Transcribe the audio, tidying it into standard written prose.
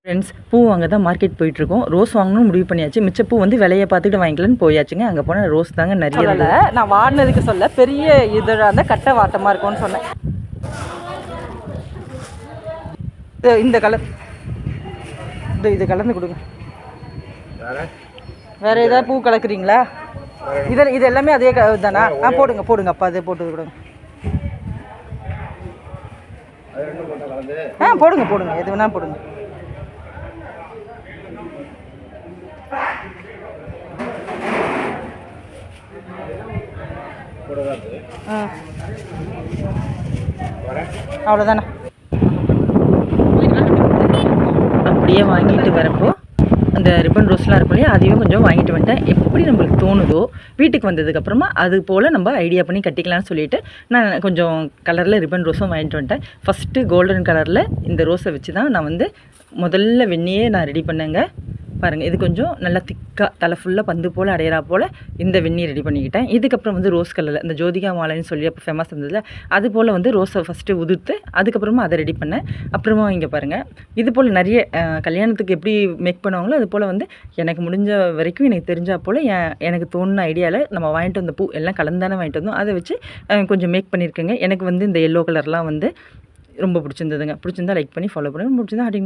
Friends, பூ வாங்க தான் மார்க்கெட் போயிட்டுருக்கோம். ரோஸ் வாங்கணும்னு முடிவு பண்ணியாச்சு. மிச்ச பூ வந்து விலையை பார்த்துட்டு வாங்கிக்கலான்னு போயாச்சுங்க. அங்கே போனால் ரோஸ் தாங்க நிறைய சொல்லலை. நான் வாடினதுக்கு சொல்ல பெரிய இதழாக இருந்தால் கட்டை வாட்டமாக இருக்கும்னு சொன்னேன். இந்த கலர் இது கலந்து கொடுங்க. வேற ஏதாவது பூ கலக்குறீங்களா? இது எல்லாமே அதே தானா? போடுங்க போடுங்க அப்பா, அதே போட்டு கொடுங்க. போடுங்க போடுங்க, எது வேணா போடுங்க. அவ்வளோதானே. அப்படியே வாங்கிட்டு வரப்போ அந்த ரிப்பன் ரோஸ்லாம் இருக்கும் இல்லையா, அதையும் கொஞ்சம் வாங்கிட்டு வந்துட்டேன். எப்படி நம்மளுக்கு தோணுதோ வீட்டுக்கு வந்ததுக்கப்புறமா அது போல் நம்ம ஐடியா பண்ணி கட்டிக்கலாம்னு சொல்லிட்டு நான் கொஞ்சம் கலரில் ரிப்பன் ரோஸும் வாங்கிட்டு வந்துட்டேன். ஃபஸ்ட்டு கோல்டன் கலரில் இந்த ரோஸை வச்சு தான் நான் வந்து முதல்ல வெண்ணியே நான் ரெடி பண்ணேங்க. பாருங்கள், இது கொஞ்சம் நல்லா திக்காக தலை ஃபுல்லாக பந்து போல் அடையிறா போல் இந்த வெந்நீர் ரெடி பண்ணிக்கிட்டேன். இதுக்கப்புறம் வந்து ரோஸ் கலரில் இந்த ஜோதிகா மாலைன்னு சொல்லி அப்போ ஃபேமஸ் இருந்ததில்ல, அது போல் வந்து ரோஸை ஃபஸ்ட்டு உதிர்த்து அதுக்கப்புறமா அதை ரெடி பண்ணேன். அப்புறமா இங்கே பாருங்கள், இது போல் நிறைய கல்யாணத்துக்கு எப்படி மேக் பண்ணுவாங்களோ அது போல் வந்து எனக்கு முடிஞ்ச வரைக்கும் எனக்கு தெரிஞ்சா போல் எனக்கு தோணுன ஐடியாவில் நம்ம வாங்கிட்டு வந்த பூ எல்லாம் கலந்தானே வாங்கிட்டு வந்தோம், அதை வச்சு கொஞ்சம் மேக் பண்ணியிருக்கேங்க. எனக்கு வந்து இந்த எல்லோ கலர்லாம் வந்து ரொம்ப பிடிச்சிருந்ததுங்க. பிடிச்சிருந்தா லைக் பண்ணி ஃபாலோ பண்ணுங்கள். பிடிச்சிருந்தா